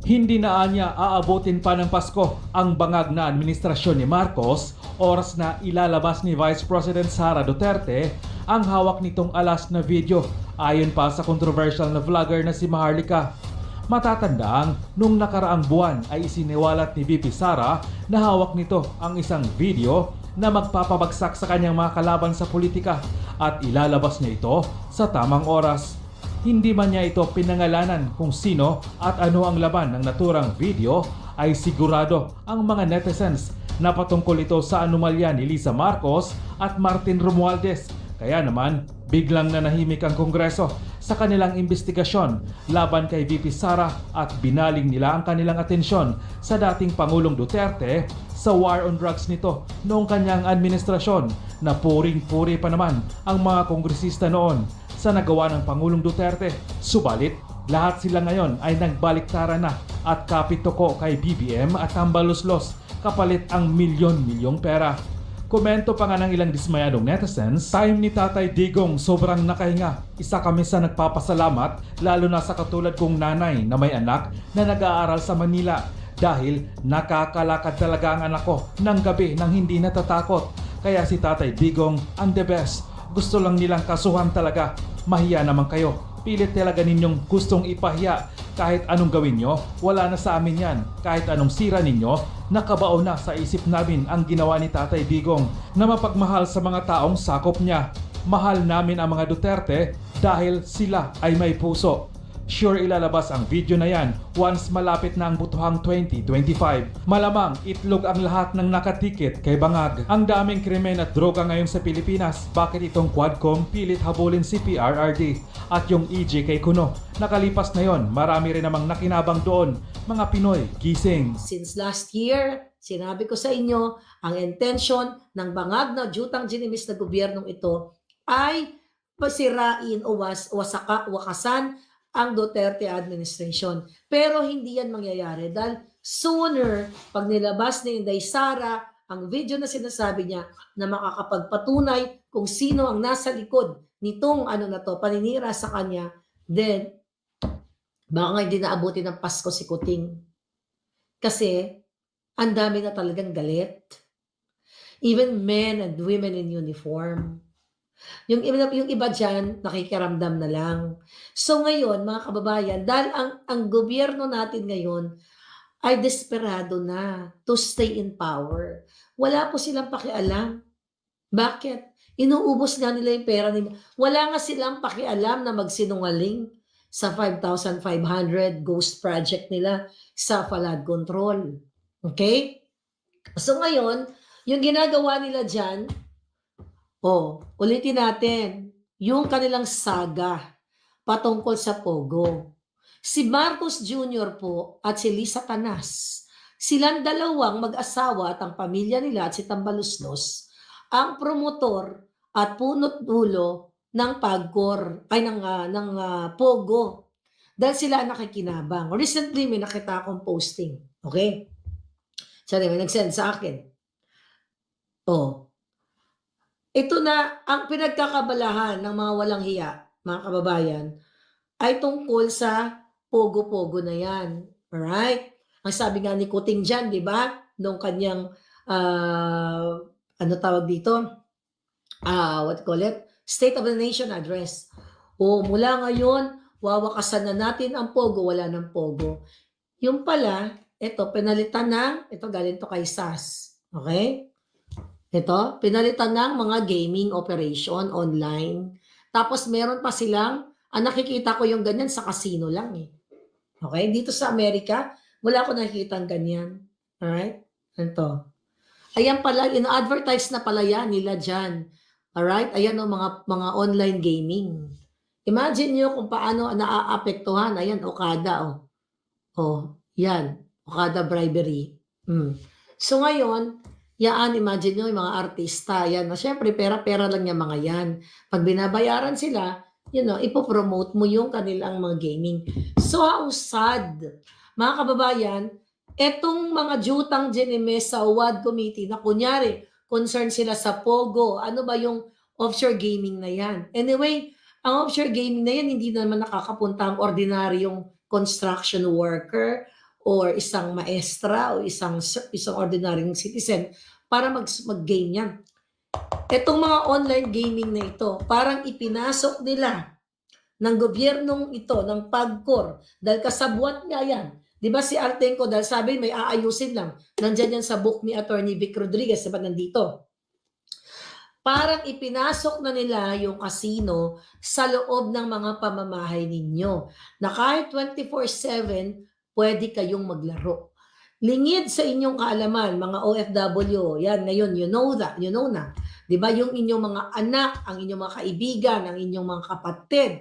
Hindi na anya aabutin pa ng Pasko ang bangag na administrasyon ni Marcos, oras na ilalabas ni Vice President Sara Duterte ang hawak nitong alas na video ayon pa sa controversial na vlogger na si Maharlika. Matatandaang nung nakaraang buwan ay isiniwalat ni VP Sara na hawak nito ang isang video na magpapabagsak sa kanyang mga kalaban sa politika at ilalabas niya ito sa tamang oras. Hindi man niya ito pinangalanan kung sino at ano ang laban ng naturang video, ay sigurado ang mga netizens na patungkol ito sa anomalya ni Lisa Marcos at Martin Romualdez. Kaya naman, biglang nanahimik ang Kongreso sa kanilang investigasyon laban kay VP Sara at binaling nila ang kanilang atensyon sa dating Pangulong Duterte sa war on drugs nito noong kanyang administrasyon na puring-puri pa naman ang mga kongresista noon sa nagawa ng Pangulong Duterte. Subalit, lahat sila ngayon ay nagbaliktaran na at kapitoko kay BBM at tambaluslos kapalit ang milyon-milyong pera. Komento pa nga ng ilang dismayadong netizens, time ni Tatay Digong sobrang nakahinga. Isa kami sa nagpapasalamat lalo na sa katulad kong nanay na may anak na nag-aaral sa Manila dahil nakakalakad talaga ang anak ko ng gabi nang hindi natatakot. Kaya si Tatay Digong ang the best. Gusto lang nilang kasuhan talaga. Mahiya naman kayo. Pilit talaga ninyong gustong ipahiya. Kahit anong gawin nyo, wala na sa amin yan. Kahit anong sira ninyo, nakabao na sa isip namin ang ginawa ni Tatay Digong na mapagmahal sa mga taong sakop niya. Mahal namin ang mga Duterte dahil sila ay may puso. Sure ilalabas ang video na yan once malapit na ang butuhang 2025. Malamang itlog ang lahat ng nakatikit kay Bangag. Ang daming krimen at droga ngayon sa Pilipinas. Bakit itong Quadcom pilit habulin si PRRD? At yung EJ kay Kuno. Nakalipas na yon, marami rin namang nakinabang doon. Mga Pinoy, gising. Since last year, sinabi ko sa inyo, ang intention ng Bangag na Jutang Ginimis na gobyernong ito ay pasirain o wakasan ang Duterte administration. Pero hindi yan mangyayari dahil sooner, pag nilabas ni Inday Sara ang video na sinasabi niya na makakapagpatunay kung sino ang nasa likod nitong paninira sa kanya, then baka nga hindi naabuti ng Pasko si Kuting. Kasi ang dami na talagang galit. Even men and women in uniform. Yung iba dyan, nakikiramdam na lang. So ngayon, mga kababayan, dahil ang gobyerno natin ngayon ay desperado na to stay in power. Wala po silang pakialam. Bakit? Inuubos nga nila yung pera nila. Wala nga silang pakialam na magsinungaling sa 5,500 ghost project nila sa flood control. Okay? So ngayon, yung ginagawa nila dyan, ulitin natin yung kanilang saga patungkol sa Pogo. Si Marcos Jr. po at si Lisa Canas, silang dalawang mag-asawa at ang pamilya nila at si Tambaluslos, ang promotor at punot dulo ng Pogo. Dahil sila nakikinabang. Recently, may nakita akong posting. Okay? Sorry, may nag-send sa akin. Ito na ang pinagkakabalahan ng mga walang hiya, mga kababayan, ay tungkol sa Pogo-Pogo na yan. Alright? Ang sabi nga ni Kuting dyan, di ba? Noong kanyang, State of the Nation Address. Mula ngayon, wawakasan na natin ang Pogo, wala ng Pogo. Yung pala, ito, pinalitan ng, ito galing to kay SAS. Okay? Ito, pinalitan ng mga gaming operation online. Tapos meron pa silang, nakikita ko yung ganyan sa casino lang eh. Okay? Dito sa Amerika, wala ko nakikita ang ganyan. Alright? Ito. Ayan pala, ina-advertise na pala yan nila dyan. Alright? Ayan o, mga online gaming. Imagine nyo kung paano naaapektuhan. Ayan, Okada yan. Okada bribery. So ngayon, imagine nyo yung mga artista, yan. Siyempre, pera-pera lang yung mga yan. Pag binabayaran sila, ipopromote mo yung kanilang mga gaming. So, how sad. Mga kababayan, etong mga Jutang Ginimis sa UWAD Committee na kunyari, concerned sila sa Pogo, ano ba yung offshore gaming na yan? Anyway, ang offshore gaming na yan, hindi naman nakakapunta ang ordinaryong construction worker or isang maestra o isang ordinaryong citizen para mag-game yan. Itong mga online gaming na ito, parang ipinasok nila ng gobyernong ito, ng PAGCOR, dahil kasabwat nga yan. Di ba si Artenco, dahil sabi may aayusin lang, nandyan yan sa book ni Attorney Vic Rodriguez, diba nandito? Parang ipinasok na nila yung casino sa loob ng mga pamamahay ninyo, na kahit 24/7, pwede kayong maglaro. Lingid sa inyong kaalaman, mga OFW, yan ngayon, you know na. Di ba yung inyong mga anak, ang inyong mga kaibigan, ang inyong mga kapatid,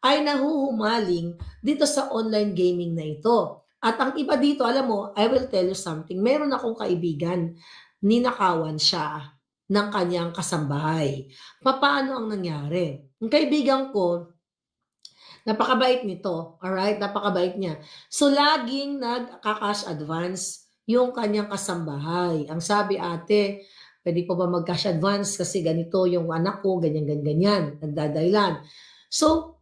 ay nahuhumaling dito sa online gaming na ito. At ang iba dito, alam mo, I will tell you something. Meron akong kaibigan, ninakawan siya ng kanyang kasambahay. Papaano ang nangyari? Ang kaibigan ko, napakabait nito, alright? Napakabait niya. So, laging nagka-cash advance yung kanyang kasambahay. Ang sabi, ate, pwede po ba mag-cash advance kasi ganito yung anak ko, ganyan, ganyan, ganyan. Nagdadahilan. So,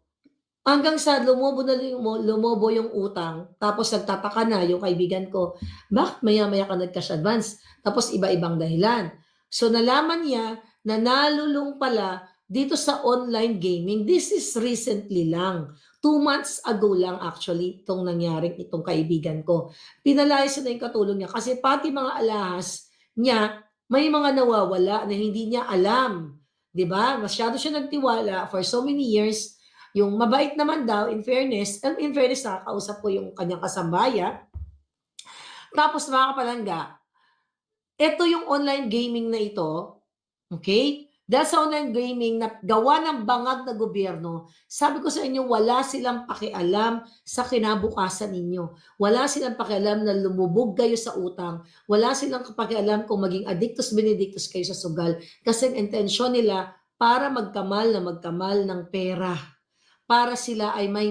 hanggang sa lumobo yung utang, tapos nagtataka na yung kaibigan ko, bakit maya-maya ka nag-cash advance? Tapos iba-ibang dahilan. So nalaman niya na nalulung pala dito sa online gaming. This is recently lang. 2 months ago lang actually itong nangyaring itong kaibigan ko. Pinalayas na yung katulong niya kasi pati mga alahas niya, may mga nawawala na hindi niya alam. 'Di ba? Masyado siya nagtiwala for so many years. Yung mabait naman daw, in fairness, nakakausap ko yung kanyang kasambaya. Tapos mga kapalangga, ito yung online gaming na ito, okay? Dahil sa online gaming na gawa ng bangag na gobyerno, sabi ko sa inyo, wala silang pakialam sa kinabukasan ninyo. Wala silang pakialam na lumubog kayo sa utang. Wala silang pakialam kung maging addictus benedictus kayo sa sugal. Kasi ang intensyon nila para magkamal ng pera. Para sila ay may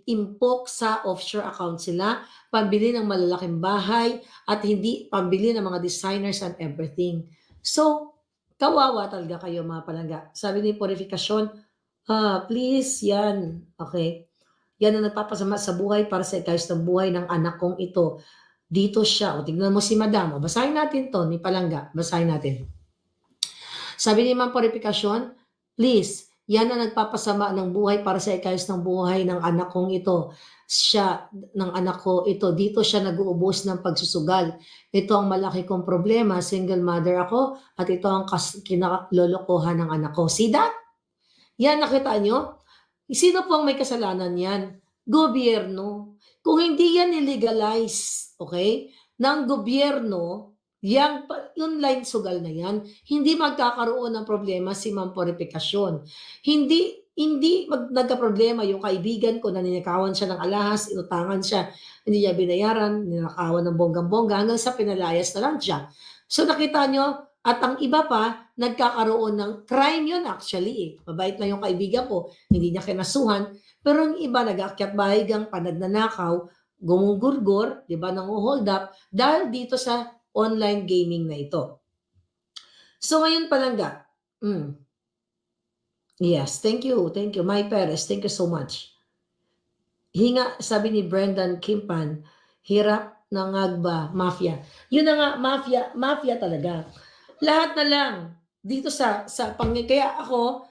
impok sa offshore account sila, pambili ng malalaking bahay, at hindi pambili ng mga designers and everything. So, kawawa talaga kayo mga palangga. Sabi ni Purification, please, yan, okay. Yan ang nagpapasama sa buhay para sa ikayos ng buhay ng anak kong ito. Dito siya. O, tignan mo si Madam. O, basahin natin to ni Palangga. Basahin natin. Sabi ni Ma'am Purification, please, yan ang nagpapasama ng buhay para sa ikayos ng buhay ng anak kong ito. Ng anak ko ito. Dito siya nag-uubos ng pagsusugal. Ito ang malaki kong problema. Single mother ako at ito ang kinalolokohan ng anak ko. See that? Yan, nakita nyo? Sino po ang may kasalanan yan? Gobyerno. Kung hindi yan nilegalize, okay, ng gobyerno, yung online sugal na yan, hindi magkakaroon ng problema si Ma'am Purification. Hindi nagka-problema yung kaibigan ko na ninakawan siya ng alahas, inutangan siya, hindi niya binayaran, ninakawan ng bonggang-bongga, hanggang sa pinalayas na lang siya. So nakita nyo, at ang iba pa, nagkakaroon ng crime yun actually. Mabait na yung kaibigan ko, hindi niya kinasuhan, pero ang iba nag-aakyat bahigang panagnanakaw, gumugurgor, di ba, nang-hold up, dahil dito sa online gaming na ito. So ngayon palangga, yes, thank you. My Perez, thank you so much. Hinga, sabi ni Brendan Kimpan, hirap ng agba, mafia. Yun na nga, mafia talaga. Lahat na lang, dito kaya ako,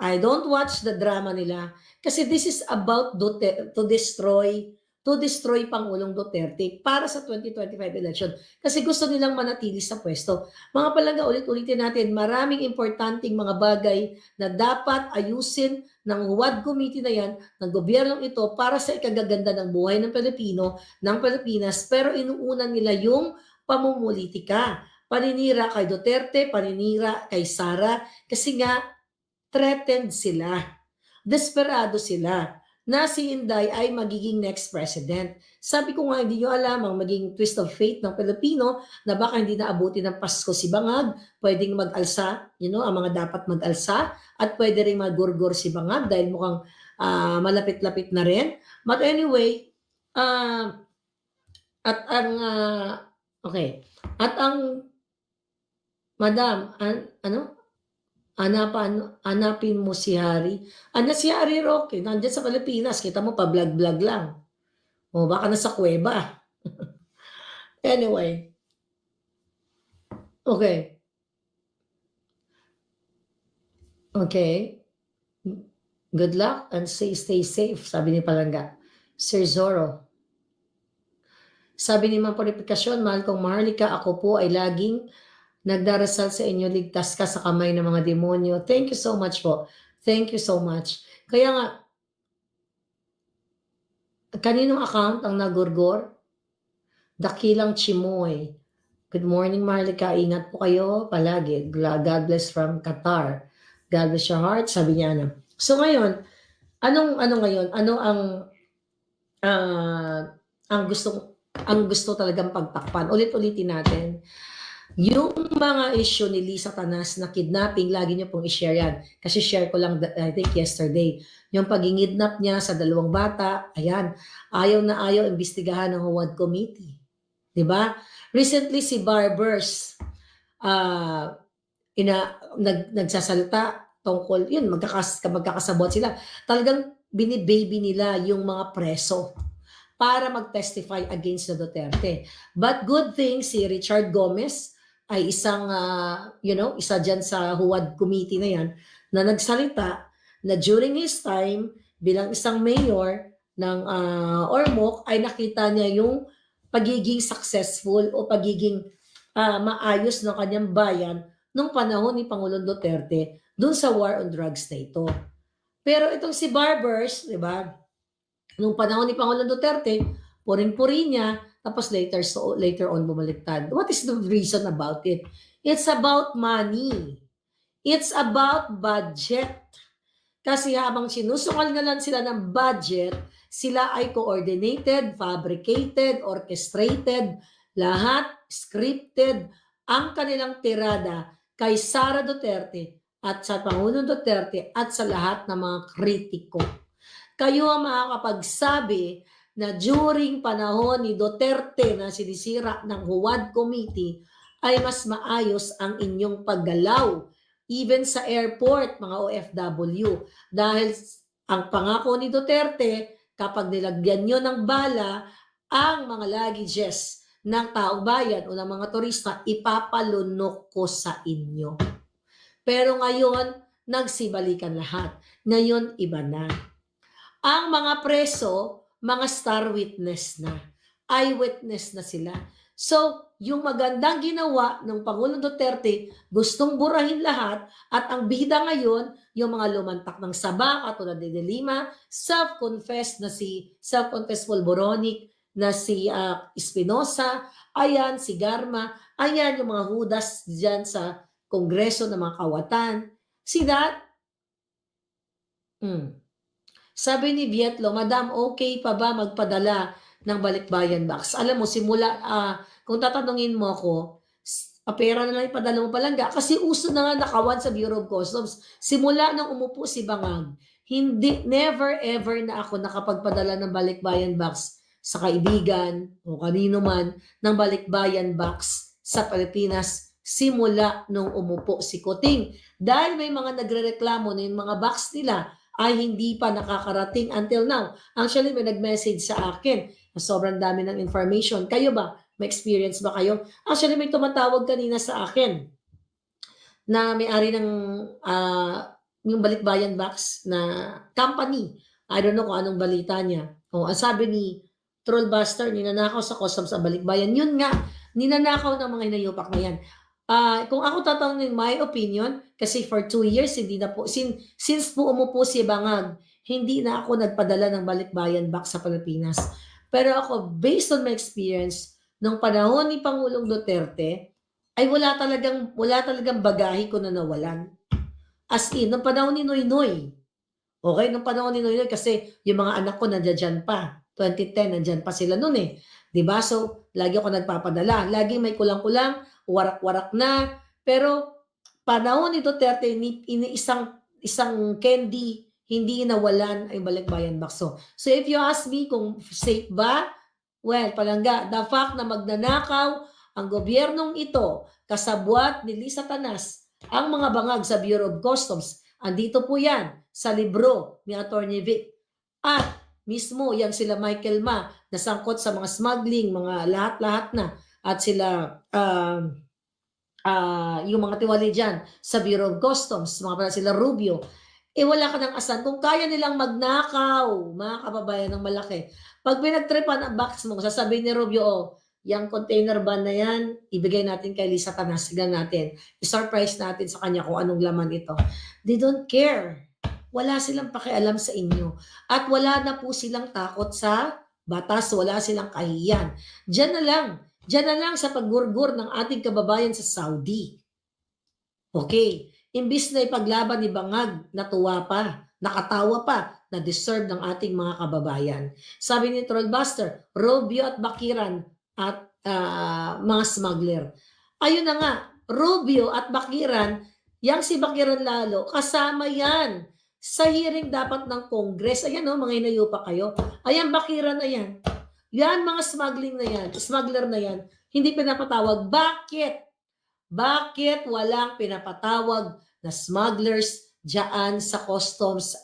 I don't watch the drama nila, kasi this is about to destroy Pangulong Duterte para sa 2025 election. Kasi gusto nilang manatili sa pwesto. Mga palangga, ulit-ulitin natin, maraming importanteng mga bagay na dapat ayusin ng HUAD committee na yan, ng gobyernong ito, para sa ikagaganda ng buhay ng Pilipino, ng Pilipinas, pero inuunan nila yung pamumulitika. Paninira kay Duterte, paninira kay Sara, kasi nga, threatened sila. Desperado sila na si Inday ay magiging next president. Sabi ko nga, hindi nyo alam ang maging twist of fate ng Pilipino na baka hindi naabuti ng Pasko si Bangag, pwedeng mag-alsa, ang mga dapat mag-alsa, at pwede rin mag-gurgur si Bangag dahil mukhang malapit-lapit na rin. But anyway, Madam, hanapin mo si Harry. Si Harry Roque, nandiyan sa Pilipinas, kita mo pa vlog-vlog lang. O baka nasa kuweba. Anyway, okay, okay. Good luck and stay safe, sabi ni Palangga. Sir Zorro. Sabi ni Ma'am Purifikasyon, mahal kong Maharlika, ako po ay laging nagdarasal sa inyo, ligtas ka sa kamay ng mga demonyo. Thank you so much po. Thank you so much. Kaya nga, kaninong account ang nagurgor? Dakilang Chimoy. Good morning, Maharlika. Ingat po kayo palagi. God bless from Qatar. God bless your heart, sabi niya na. So ngayon, ano ngayon? Ano ang gusto talagang pagtakpan? Ulit-ulitin natin. Yung mga issue ni Lisa Tanas na kidnapping, lagi niyo pong i-share yan. Kasi share ko lang, I think yesterday, yung pag-kidnap niya sa 2 bata, ayan, ayaw na ayaw imbestigahan ng Huwad Committee. Diba? Recently, si Barbers, nagsasalita tungkol, yun, magkakasabot sila. Talagang binibaby nila yung mga preso para mag-testify against the Duterte. But good thing, si Richard Gomez ay isang, isa dyan sa Huwad Committee na yan, na nagsalita na during his time, bilang isang mayor ng Ormoc, ay nakita niya yung pagiging successful o pagiging maayos ng kanyang bayan nung panahon ni Pangulong Duterte dun sa war on drugs na ito. Pero itong si Barbers, di ba, nung panahon ni Pangulong Duterte, puring-puri niya, tapos later on bumaliktad. What is the reason about it? It's about money. It's about budget. Kasi habang sinusungal na lang sila ng budget, sila ay coordinated, fabricated, orchestrated, lahat scripted ang kanilang tirada kay Sara Duterte at sa Pangulong Duterte at sa lahat ng mga kritiko. Kayo ang makakapagsabi na during panahon ni Duterte na sinisira ng Huwad Committee ay mas maayos ang inyong paggalaw even sa airport, mga OFW. Dahil ang pangako ni Duterte, kapag nilagyan nyo ng bala ang mga luggages ng taong bayan o ng mga turista, ipapalunok ko sa inyo. Pero ngayon, nagsibalikan lahat. Ngayon, iba na. Ang mga preso, mga star witness na. Eyewitness na sila. So, yung magandang ginawa ng Pangulong Duterte, gustong burahin lahat at ang bida ngayon, yung mga lumantak ng Sabak at tulad ni De Lima, self-confessed Polboronic, na si Espinosa, ayan, si Garma, ayan yung mga hudas dyan sa Kongreso ng mga kawatan. See that? Sabi ni Vietlo, Madam, okay pa ba magpadala ng balikbayan box? Alam mo, simula, kung tatanungin mo ako, pera na lang ipadala mo Palangga. Kasi uso na nga nakawan sa Bureau of Customs. Simula nang umupo si Bangag, never ever na ako nakapagpadala ng balikbayan box sa kaibigan o kanino man ng balikbayan box sa Pilipinas simula nung umupo si Kuting. Dahil may mga nagrereklamo na yung mga box nila ay hindi pa nakakarating until now. Actually, may nag-message sa akin na sobrang dami ng information. Kayo ba? May experience ba kayo? Actually, may tumatawag kanina sa akin na may-ari ng yung Balikbayan Box na company. I don't know kung anong balita niya. Ang sabi ni Trollbuster, ninanakaw sa customs sa Balikbayan. Yun nga, ninanakaw ng mga hinayupak na yan. Kung ako tatanungin my opinion, kasi for 2 years, hindi na po, since po umupo si Bangag, hindi na ako nagpadala ng Balikbayan Box sa Pilipinas. Pero ako, based on my experience, nung panahon ni Pangulong Duterte, ay wala talagang bagahe ko na nawalan. As in, nung panahon ni Noynoy. Okay, nung panahon ni Noynoy, kasi yung mga anak ko nandiyan pa. 2010, nandiyan pa sila noon eh. Diba? So, lagi ako nagpapadala. Lagi may kulang-kulang, warak-warak na. Pero, panahon ni Duterte, isang candy, hindi nawalan ay Balikbayan Box. So if you ask me kung safe ba, well, Palangga, the fact na magnanakaw ang gobyernong ito, kasabwat ni Lisa Tanas, ang mga bangag sa Bureau of Customs, andito po yan sa libro ni Atty. Vic. At mismo yan sila Michael Ma nasangkot sa mga smuggling, mga lahat-lahat na. At sila, yung mga tiwali dyan sa Bureau of Customs, mga pala sila Rubio, wala ka ng asan. Kung kaya nilang magnakaw, mga kababayan ng malaki, pag pinagtripan ang box mo, sasabihin ni Rubio, yung container van na yan, ibigay natin kay Lisa Tanas, siglan natin, i-surprise natin sa kanya kung anong laman ito. They don't care. Wala silang pakialam sa inyo. At wala na po silang takot sa batas, wala silang kahiyan. Diyan na lang sa paggurgur ng ating kababayan sa Saudi. Okay, imbis na ipaglaban ni Bangag, natuwa pa, nakatawa pa, na deserve ng ating mga kababayan. Sabi ni Trollbuster, Rubio at Bakiran at mga smuggler. Ayun na nga, Rubio at Bakiran, yang si Bakiran lalo, kasama yan sa hearing dapat ng Congress. Ayan mga inayupa kayo. Ayan, Bakiran na yan. Yan, mga smuggler na yan, hindi pinapatawag. Bakit? Bakit walang pinapatawag na smugglers diyan sa customs,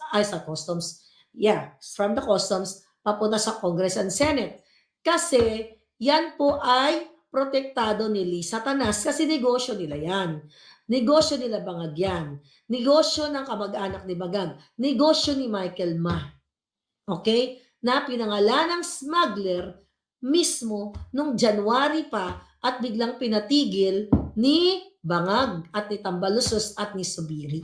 from the customs, papunta sa Congress and Senate? Kasi yan po ay protektado ni Lisa Tanas kasi negosyo nila yan. Negosyo nila Bangag yan. Negosyo ng kamag-anak ni Bangag. Negosyo ni Michael Ma. Okay? Na pinangalan ng smuggler mismo nung January pa at biglang pinatigil ni Bangag at ni Tambalusos at ni Subiri.